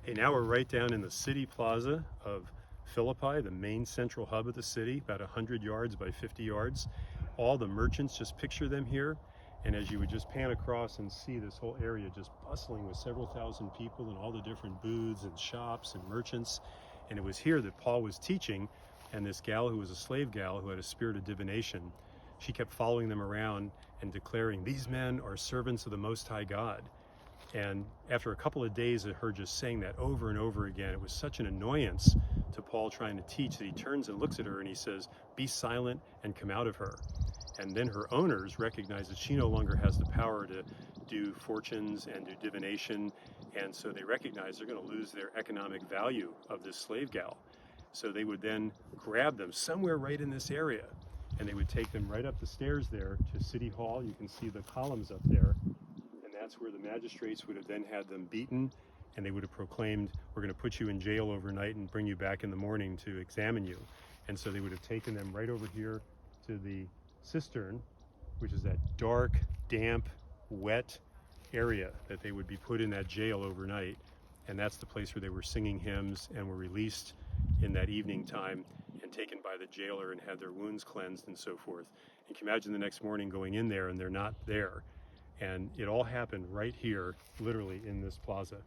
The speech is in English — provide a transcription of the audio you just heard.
Hey, now we're right down in the city plaza of Philippi, the main central hub of the city, about 100 yards by 50 yards. All the merchants, just picture them here. And as you would just pan across and see this whole area just bustling with several thousand people and all the different booths and shops and merchants. And it was here that Paul was teaching, and this gal who was a slave gal who had a spirit of divination, she kept following them around and declaring, "These men are servants of the Most High God." And after a couple of days of her just saying that over and over again, it was such an annoyance to Paul trying to teach that he turns and looks at her and he says, "Be silent and come out of her." And then her owners recognize that she no longer has the power to do fortunes and do divination. And so they recognize they're going to lose their economic value of this slave gal. So they would then grab them somewhere right in this area, and they would take them right up the stairs there to City Hall. You can see the columns up there. That's where the magistrates would have then had them beaten, and they would have proclaimed, "We're going to put you in jail overnight and bring you back in the morning to examine you." And so they would have taken them right over here to the cistern, which is that dark, damp, wet area that they would be put in that jail overnight. And that's the place where they were singing hymns and were released in that evening time and taken by the jailer and had their wounds cleansed and so forth. And you can imagine the next morning going in there and they're not there. And it all happened right here, literally in this plaza.